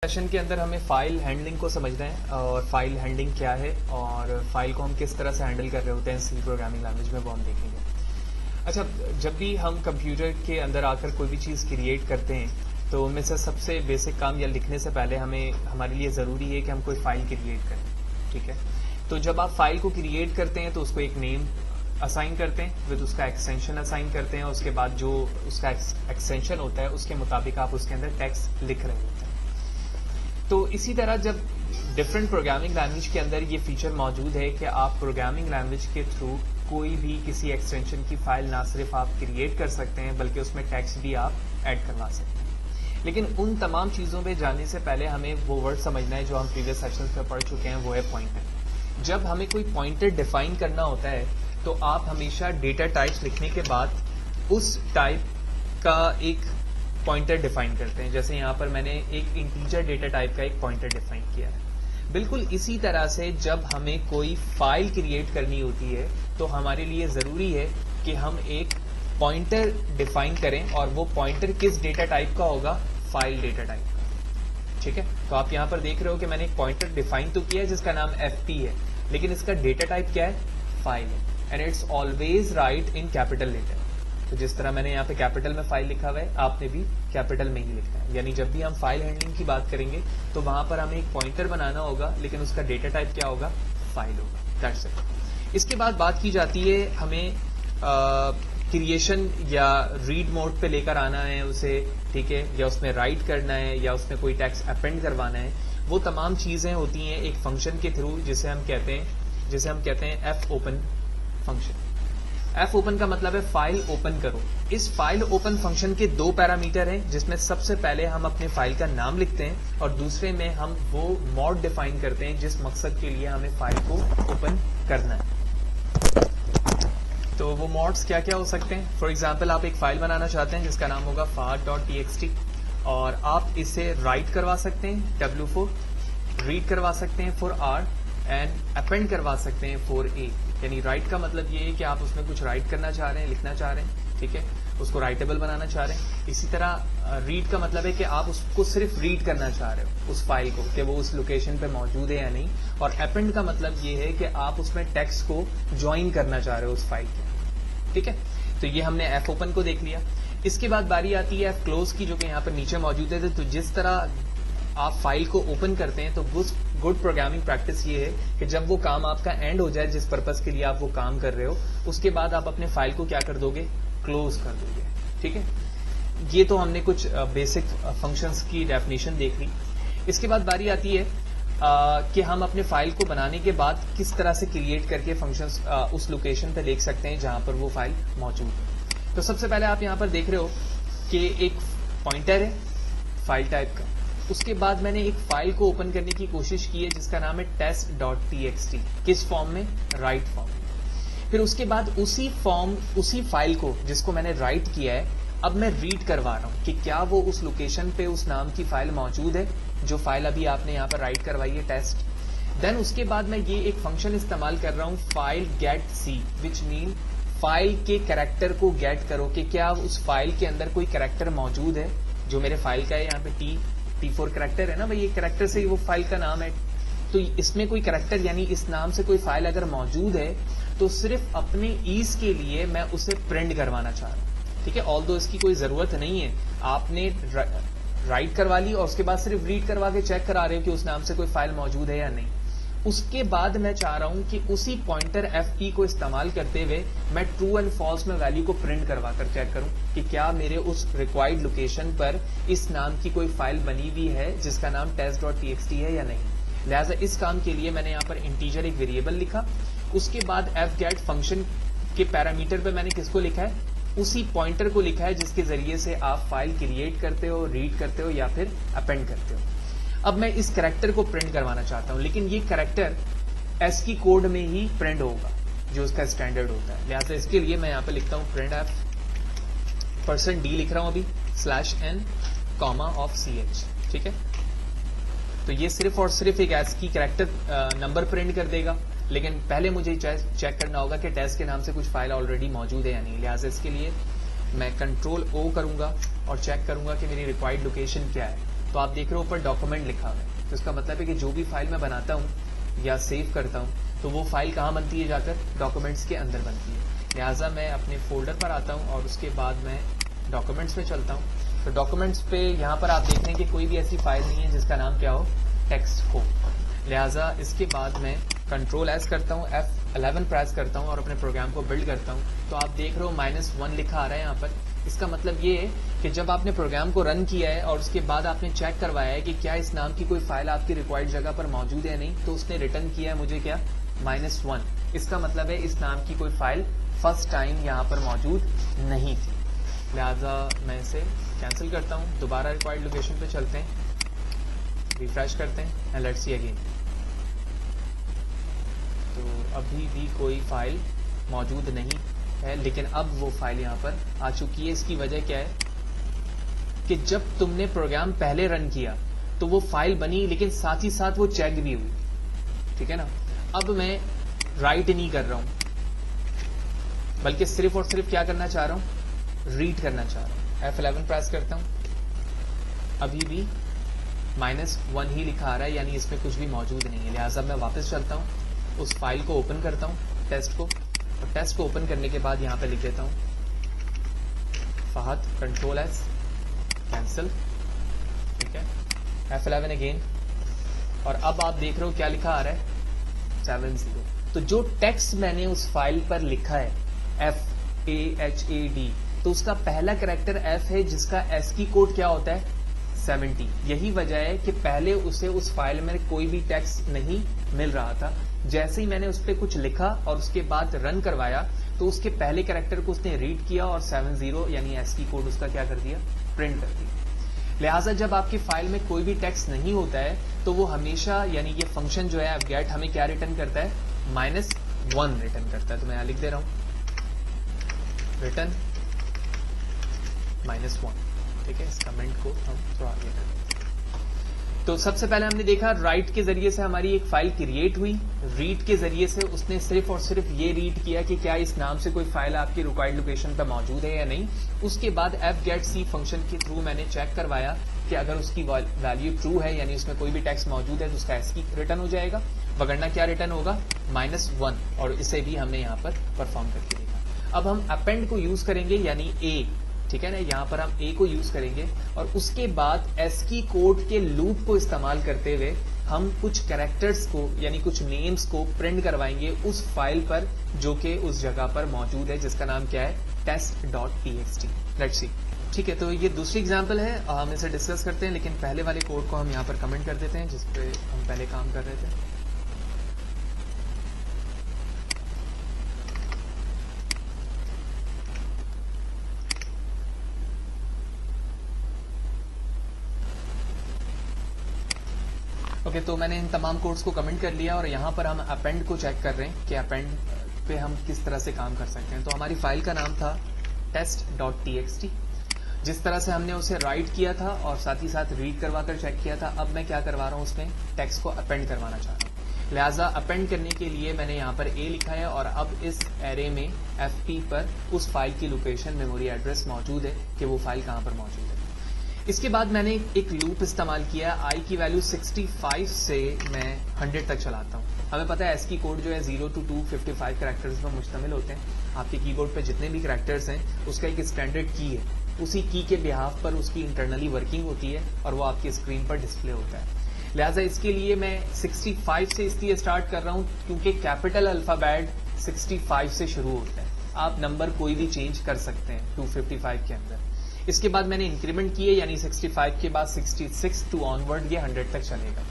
Session के अंदर हमें फाइल हैंडलिंग को समझना है और फाइल हैंडलिंग क्या है और फाइल को हम किस तरह से हैंडल कर रहे होते हैं सी प्रोग्रामिंग लैंग्वेज में, वो हम देखेंगे। अच्छा, जब भी हम कंप्यूटर के अंदर आकर कोई भी चीज़ क्रिएट करते हैं तो उनमें से सबसे बेसिक काम या लिखने से पहले हमारे लिए ज़रूरी है कि हम कोई फाइल क्रिएट करें। ठीक है, तो जब आप फाइल को क्रिएट करते हैं तो उसको एक नेम असाइन करते हैं, फिर उसका एक्सटेंशन असाइन करते हैं, उसके बाद जो उसका एक्सटेंशन होता है उसके मुताबिक आप उसके अंदर टेक्स्ट लिख रहे होते हैं। तो इसी तरह जब डिफरेंट प्रोग्रामिंग लैंग्वेज के अंदर ये फीचर मौजूद है कि आप प्रोग्रामिंग लैंग्वेज के थ्रू कोई भी किसी एक्सटेंशन की फाइल ना सिर्फ आप क्रिएट कर सकते हैं बल्कि उसमें टेक्स्ट भी आप ऐड करवा सकते हैं। लेकिन उन तमाम चीज़ों पे जाने से पहले हमें वो वर्ड समझना है जो हम प्रीवियस सेशंस में पढ़ चुके हैं, वो है पॉइंटर। जब हमें कोई पॉइंटर डिफाइन करना होता है तो आप हमेशा डेटा टाइप्स लिखने के बाद उस टाइप का एक पॉइंटर डिफाइन करते हैं। जैसे यहाँ पर मैंने एक इंटीजर डेटा टाइप का एक पॉइंटर डिफाइन किया है। बिल्कुल इसी तरह से जब हमें कोई फाइल क्रिएट करनी होती है तो हमारे लिए ज़रूरी है कि हम एक पॉइंटर डिफाइन करें और वो पॉइंटर किस डेटा टाइप का होगा, फाइल डेटा टाइप का। ठीक है, तो आप यहाँ पर देख रहे हो कि मैंने एक पॉइंटर डिफाइन तो किया है जिसका नाम fp है, लेकिन इसका डेटा टाइप क्या है, फाइल है, and it's always right in capital letter. तो जिस तरह मैंने यहाँ पे कैपिटल में फाइल लिखा हुआ है, आपने भी कैपिटल में ही लिखना है। यानी जब भी हम फाइल हैंडलिंग की बात करेंगे तो वहां पर हमें एक पॉइंटर बनाना होगा, लेकिन उसका डेटा टाइप क्या होगा, फाइल होगा। That's it. इसके बाद बात की जाती है हमें क्रिएशन या रीड मोड पे लेकर आना है उसे, ठीक है, या उसमें राइट करना है या उसमें कोई टेक्स्ट अपेंड करवाना है। वो तमाम चीजें होती हैं एक फंक्शन के थ्रू जिसे हम कहते हैं F open function. F open का मतलब है फाइल ओपन करो। इस फाइल ओपन फंक्शन के दो पैरामीटर हैं, जिसमें सबसे पहले हम अपने फाइल का नाम लिखते हैं और दूसरे में हम वो मॉड डिफाइन करते हैं जिस मकसद के लिए हमें फाइल को ओपन करना है। तो वो मॉड्स क्या क्या हो सकते हैं। फॉर एग्जाम्पल, आप एक फाइल बनाना चाहते हैं जिसका नाम होगा far.txt और आप इसे राइट करवा सकते हैं w4, रीड करवा सकते हैं for r एंड अपेंड करवा सकते हैं for a। यानी राइट का मतलब ये है कि आप उसमें कुछ राइट करना चाह रहे हैं, लिखना चाह रहे हैं, ठीक है, उसको राइटेबल बनाना चाह रहे हैं। इसी तरह रीड का मतलब है कि आप उसको सिर्फ रीड करना चाह रहे हो उस फाइल को, कि वो उस लोकेशन पे मौजूद है या नहीं। और अपेंड का मतलब ये है कि आप उसमें टेक्स्ट को ज्वाइन करना चाह रहे हो उस फाइल के। ठीक है, तो ये हमने एफ ओपन को देख लिया। इसके बाद बारी आती है एफ क्लोज की, जो कि यहाँ पर नीचे मौजूद है। तो जिस तरह आप फाइल को ओपन करते हैं तो गुड प्रोग्रामिंग प्रैक्टिस ये है कि जब वो काम आपका एंड हो जाए, जिस पर्पस के लिए आप वो काम कर रहे हो, उसके बाद आप अपने फाइल को क्या कर दोगे, क्लोज कर दोगे। ठीक है, ये तो हमने कुछ बेसिक फंक्शंस की डेफिनेशन देख ली। इसके बाद बारी आती है कि हम अपने फाइल को बनाने के बाद किस तरह से क्रिएट करके फंक्शंस उस लोकेशन पे देख सकते हैं जहां पर वो फाइल मौजूद है। तो सबसे पहले आप यहाँ पर देख रहे हो कि एक पॉइंटर है फाइल टाइप का। उसके बाद मैंने एक फाइल को ओपन करने की कोशिश की है जिसका नाम है test.txt। किस फॉर्म में, राइट फॉर्म में। फिर उसके बाद उसी फाइल को जिसको मैंने राइट किया है, अब मैं रीड करवा रहा हूं कि क्या वो उस लोकेशन पे उस नाम की फाइल मौजूद है जो फाइल अभी आपने यहाँ पर राइट करवाई है, टेस्ट। देन उसके बाद मैं ये एक फंक्शन इस्तेमाल कर रहा हूँ file get C, which mean file के कैरेक्टर को गेट करो कि क्या उस फाइल के अंदर कोई कैरेक्टर मौजूद है जो मेरे फाइल का है। यहाँ पे T4 कैरेक्टर है ना भाई, ये कैरेक्टर से ही वो फाइल का नाम है। तो इसमें कोई कैरेक्टर यानी इस नाम से कोई फाइल अगर मौजूद है तो सिर्फ अपने ईज के लिए मैं उसे प्रिंट करवाना चाह रहा हूँ। ठीक है, ऑल्दो इसकी कोई जरूरत नहीं है, आपने राइट करवा ली और उसके बाद सिर्फ रीड करवा के चेक करा रहे हो कि उस नाम से कोई फाइल मौजूद है या नहीं। उसके बाद मैं चाह रहा हूं कि उसी पॉइंटर fp को इस्तेमाल करते हुए मैं ट्रू एंड फॉल्स में वैल्यू को प्रिंट करवा कर चेक करूं कि क्या मेरे उस रिक्वायर्ड लोकेशन पर इस नाम की कोई फाइल बनी हुई है जिसका नाम test.txt है या नहीं। लिहाजा इस काम के लिए मैंने यहाँ पर इंटीजर एक वेरिएबल लिखा। उसके बाद fget फंक्शन के पैरामीटर पे मैंने किसको लिखा है, उसी पॉइंटर को लिखा है जिसके जरिए से आप फाइल क्रिएट करते हो, रीड करते हो या फिर अपेंड करते हो। अब मैं इस कैरेक्टर को प्रिंट करवाना चाहता हूं, लेकिन ये कैरेक्टर ASCII कोड में ही प्रिंट होगा जो उसका स्टैंडर्ड होता है। लिहाजा इसके लिए मैं यहाँ पे लिखता हूँ printf %d लिख रहा हूं अभी /n of ch। ठीक है, तो ये सिर्फ और सिर्फ एक ASCII कैरेक्टर नंबर प्रिंट कर देगा, लेकिन पहले मुझे चेक करना होगा कि टेस्ट के नाम से कुछ फाइल ऑलरेडी मौजूद है या नहीं। लिहाजा इसके लिए मैं Ctrl O करूंगा और चेक करूंगा कि मेरी रिक्वायर्ड लोकेशन क्या है। तो आप देख रहे हो ऊपर डॉक्यूमेंट लिखा हुआ है, तो इसका मतलब है कि जो भी फाइल मैं बनाता हूँ या सेव करता हूँ तो वो फाइल कहाँ बनती है, जाकर डॉक्यूमेंट्स के अंदर बनती है। लिहाजा मैं अपने फोल्डर पर आता हूँ और उसके बाद मैं डॉक्यूमेंट्स पे चलता हूँ। तो डॉक्यूमेंट्स पे यहाँ पर आप देख रहे हैं कि कोई भी ऐसी फाइल नहीं है जिसका नाम क्या हो, टेक्स्ट हो। लिहाजा इसके बाद मैं कंट्रोल एस करता हूँ, F11 प्रेस करता हूँ और अपने प्रोग्राम को बिल्ड करता हूँ। तो आप देख रहे हो -1 लिखा आ रहा है यहाँ पर। इसका मतलब ये है कि जब आपने प्रोग्राम को रन किया है और उसके बाद आपने चेक करवाया है कि क्या इस नाम की कोई फाइल आपकी रिक्वायर्ड जगह पर मौजूद है नहीं, तो उसने रिटर्न किया है मुझे क्या, -1। इसका मतलब है इस नाम की कोई फाइल फर्स्ट टाइम यहाँ पर मौजूद नहीं थी। लिहाजा मैं इसे कैंसिल करता हूँ, दोबारा रिक्वायर्ड लोकेशन पे चलते हैं, रिफ्रेश करते हैं एंड लेट्स सी अगेन। तो अभी भी कोई फाइल मौजूद नहीं है, लेकिन अब वो फाइल यहाँ पर आ चुकी है। इसकी वजह क्या है कि जब तुमने प्रोग्राम पहले रन किया तो वो फाइल बनी, लेकिन साथ ही साथ वो चेक भी हुई, ठीक है ना। अब मैं राइट नहीं कर रहा हूं, बल्कि सिर्फ और सिर्फ क्या करना चाह रहा हूं, रीड करना चाह रहा हूं। F11 प्रेस करता हूं, अभी भी -1 ही लिखा आ रहा है, यानी इसमें कुछ भी मौजूद नहीं है। लिहाजा मैं वापस चलता हूं, उस फाइल को ओपन करता हूं, टेस्ट को, और टेस्ट को ओपन करने के बाद यहां पे लिख देता हूं फहद, कंट्रोल एस, कैंसिल, ठीक है, F11 अगेन, और अब आप देख रहे हो क्या लिखा आ रहा है, 70। तो जो टेक्स्ट मैंने उस फाइल पर लिखा है FAHAD, तो उसका पहला कैरेक्टर F है, जिसका ASCII कोड क्या होता है, 70। यही वजह है कि पहले उसे उस फाइल में कोई भी टेक्स्ट नहीं मिल रहा था। जैसे ही मैंने उस पर कुछ लिखा और उसके बाद रन करवाया तो उसके पहले कैरेक्टर को उसने रीड किया और 70 यानी ASCII कोड उसका क्या कर दिया, प्रिंट कर दिया। लिहाजा जब आपकी फाइल में कोई भी टेक्स्ट नहीं होता है तो वो हमेशा, यानी ये फंक्शन जो है fget हमें क्या रिटर्न करता है, -1 रिटर्न करता है। तो मैं यहां लिख दे रहा हूं रिटर्न -1, ठीक है। इस कमेंट को हम थोड़ा आगे करते हैं। तो सबसे पहले हमने देखा राइट के जरिए से हमारी एक फाइल क्रिएट हुई, रीड के जरिए से उसने सिर्फ और सिर्फ ये रीड किया कि क्या इस नाम से कोई फाइल आपकी रिक्वायर्ड लोकेशन पर मौजूद है या नहीं। उसके बाद fgetc फंक्शन के थ्रू मैंने चेक करवाया कि अगर उसकी वैल्यू ट्रू है, यानी उसमें कोई भी टेक्स्ट मौजूद है, तो उसका ASCII रिटर्न हो जाएगा, वगरना क्या रिटर्न होगा, -1, और इसे भी हमने यहाँ पर परफॉर्म करके देखा। अब हम अपेंड को यूज करेंगे, यानी A, ठीक है ना, यहाँ पर हम A को यूज करेंगे और उसके बाद ASCII कोड के लूप को इस्तेमाल करते हुए हम कुछ कैरेक्टर्स को, यानी कुछ नेम्स को प्रिंट करवाएंगे उस फाइल पर जो कि उस जगह पर मौजूद है, जिसका नाम क्या है, test.txt। लेट्स सी, ठीक है। तो ये दूसरी एग्जांपल है, हम इसे डिस्कस करते हैं, लेकिन पहले वाले कोड को हम यहाँ पर कमेंट कर देते हैं जिस पे हम पहले काम कर रहे थे। ओके, तो मैंने इन तमाम कोड्स को कमेंट कर लिया और यहाँ पर हम अपेंड को चेक कर रहे हैं कि अपेंड पे हम किस तरह से काम कर सकते हैं। तो हमारी फाइल का नाम था test.txt। जिस तरह से हमने उसे राइट किया था और साथ ही साथ रीड करवा कर चेक किया था, अब मैं क्या करवा रहा हूँ, उसमें टेक्स्ट को अपेंड करवाना चाह रहा हूँ। लिहाजा अपेंड करने के लिए मैंने यहाँ पर A लिखा है और अब इस एरे में FP पर उस फाइल की लोकेशन, मेमोरी एड्रेस मौजूद है कि वो फाइल कहाँ पर मौजूद है। इसके बाद मैंने एक लूप इस्तेमाल किया, I की वैल्यू 65 से मैं 100 तक चलाता हूँ। हमें पता है ASCII कोड जो है 0 to 255 कैरेक्टर्स पर मुश्तमिल होते हैं। आपके कीबोर्ड पे जितने भी कैरेक्टर्स हैं उसका एक स्टैंडर्ड की है, उसी की के बिहाफ पर उसकी इंटरनली वर्किंग होती है और वो आपकी स्क्रीन पर डिस्प्ले होता है। लिहाजा इसके लिए मैं 65 से इसलिए स्टार्ट कर रहा हूँ क्योंकि कैपिटल अल्फाबेट 65 से शुरू होता है। आप नंबर कोई भी चेंज कर सकते हैं 255 के अंदर। इसके बाद मैंने इंक्रीमेंट किए, यानी 65 के बाद 66 टू ऑनवर्ड ये 100 तक चलेगा।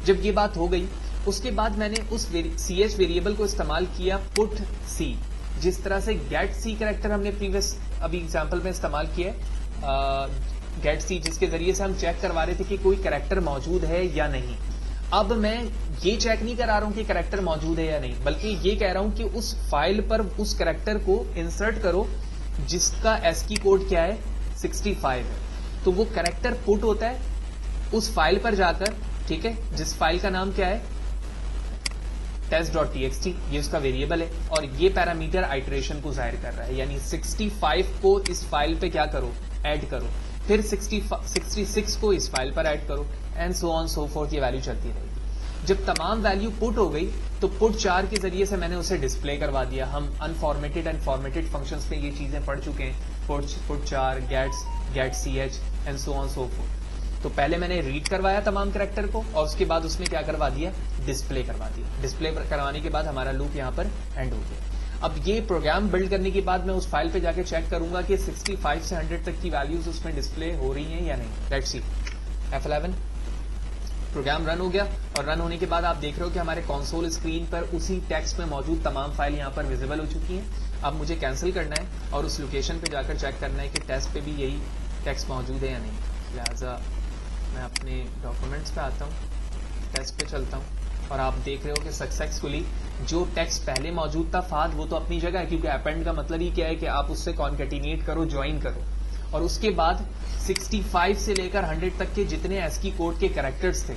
जब ये बात हो गई उसके बाद मैंने उस ch वेरिएबल को इस्तेमाल किया पुट c। जिस तरह से गेट c कैरेक्टर हमने प्रीवियस अभी एग्जांपल में इस्तेमाल किया गेट c, जिसके जरिए से हम चेक करवा रहे थे कि कोई कैरेक्टर मौजूद है या नहीं। अब मैं ये चेक नहीं करा रहा हूं कि कैरेक्टर मौजूद है या नहीं, बल्कि ये कह रहा हूं कि उस फाइल पर उस कैरेक्टर को इंसर्ट करो जिसका ASCII कोड क्या है, 65 है। तो वो कैरेक्टर पुट होता है उस फाइल पर जाकर, ठीक है, जिस फाइल का नाम क्या है, test.txt, ये उसका वेरिएबल है और ये पैरामीटर आइटरेशन को जाहिर कर रहा है, यानी 65 को इस फाइल पे क्या करो, ऐड करो। फिर 66 को इस फाइल पर ऐड करो, and so on so fourth, ये वैल्यू चलती रहेगी। जब तमाम वैल्यू पुट हो गई तो पुट 4 के जरिए से मैंने उसे डिस्प्ले करवा दिया। हम अनफॉर्मेटेड एंड फॉर्मेटेड फंक्शंस में ये चीजें पढ़ चुके हैं, put 4, get ch and so on so forth. तो पहले मैंने रीड करवाया तमाम कैरेक्टर को और उसके बाद उसमें क्या करवा दिया, डिस्प्ले करवा दिया। डिस्प्ले करवाने के बाद हमारा लूप यहाँ पर एंड हो गया। अब ये प्रोग्राम बिल्ड करने के बाद मैं उस फाइल पे जाके चेक करूंगा कि 65 से 100 तक की वैल्यूज उसमें डिस्प्ले हो रही हैं या नहीं। Let's see. F11 program run हो गया, और रन होने के बाद आप देख रहे हो कि हमारे कंसोल स्क्रीन पर उसी टेक्स्ट में मौजूद तमाम फाइल यहाँ पर विजिबल हो चुकी हैं। अब मुझे कैंसिल करना है और उस लोकेशन पे जाकर चेक करना है कि टेस्ट पे भी यही टेक्स्ट मौजूद है या नहीं। लिहाजा मैं अपने डॉक्यूमेंट्स पे आता हूँ, टेस्ट पे चलता हूँ, और आप देख रहे हो कि सक्सेसफुली जो टेक्स्ट पहले मौजूद था फाद, वो तो अपनी जगह है, क्योंकि अपेंड का मतलब ही क्या है कि आप उससे कॉन्केटिनेट करो, ज्वाइन करो। और उसके बाद 65 से लेकर 100 तक के जितने ASCII कोड के कैरेक्टर्स थे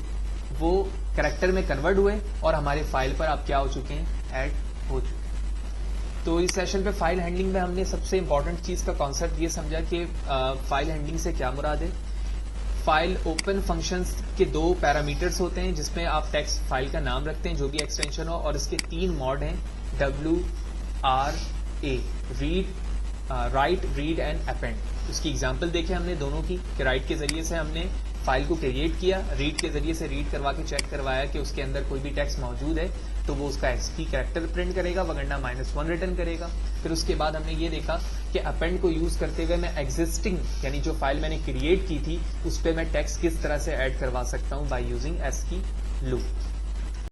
वो कैरेक्टर में कन्वर्ट हुए और हमारे फाइल पर आप क्या हो चुके हैं, ऐड हो चुके हैं। तो इस सेशन पे फाइल हैंडलिंग में हमने सबसे इंपॉर्टेंट चीज का कॉन्सेप्ट ये समझा कि फाइल हैंडलिंग से क्या मुराद है। फाइल ओपन फंक्शंस के 2 पैरामीटर्स होते हैं जिसमें आप टेक्स्ट फाइल का नाम रखते हैं जो भी एक्सटेंशन हो, और इसके 3 मॉड हैं, WRA, right, read and append. उसकी एग्जांपल देखे हमने दोनों की, कि राइट के जरिए से हमने फाइल को क्रिएट किया, रीड के जरिए से रीड करवा के चेक करवाया कि उसके अंदर कोई भी टेक्स्ट मौजूद है तो वो उसका ASCII कैरेक्टर प्रिंट करेगा, वगरना -1 रिटर्न करेगा। फिर उसके बाद हमने ये देखा कि अपेंड को यूज करते हुए मैं एग्जिस्टिंग यानी जो फाइल मैंने क्रिएट की थी उस पर मैं टेक्स्ट किस तरह से ऐड करवा सकता हूं बाय यूजिंग ASCII लूप।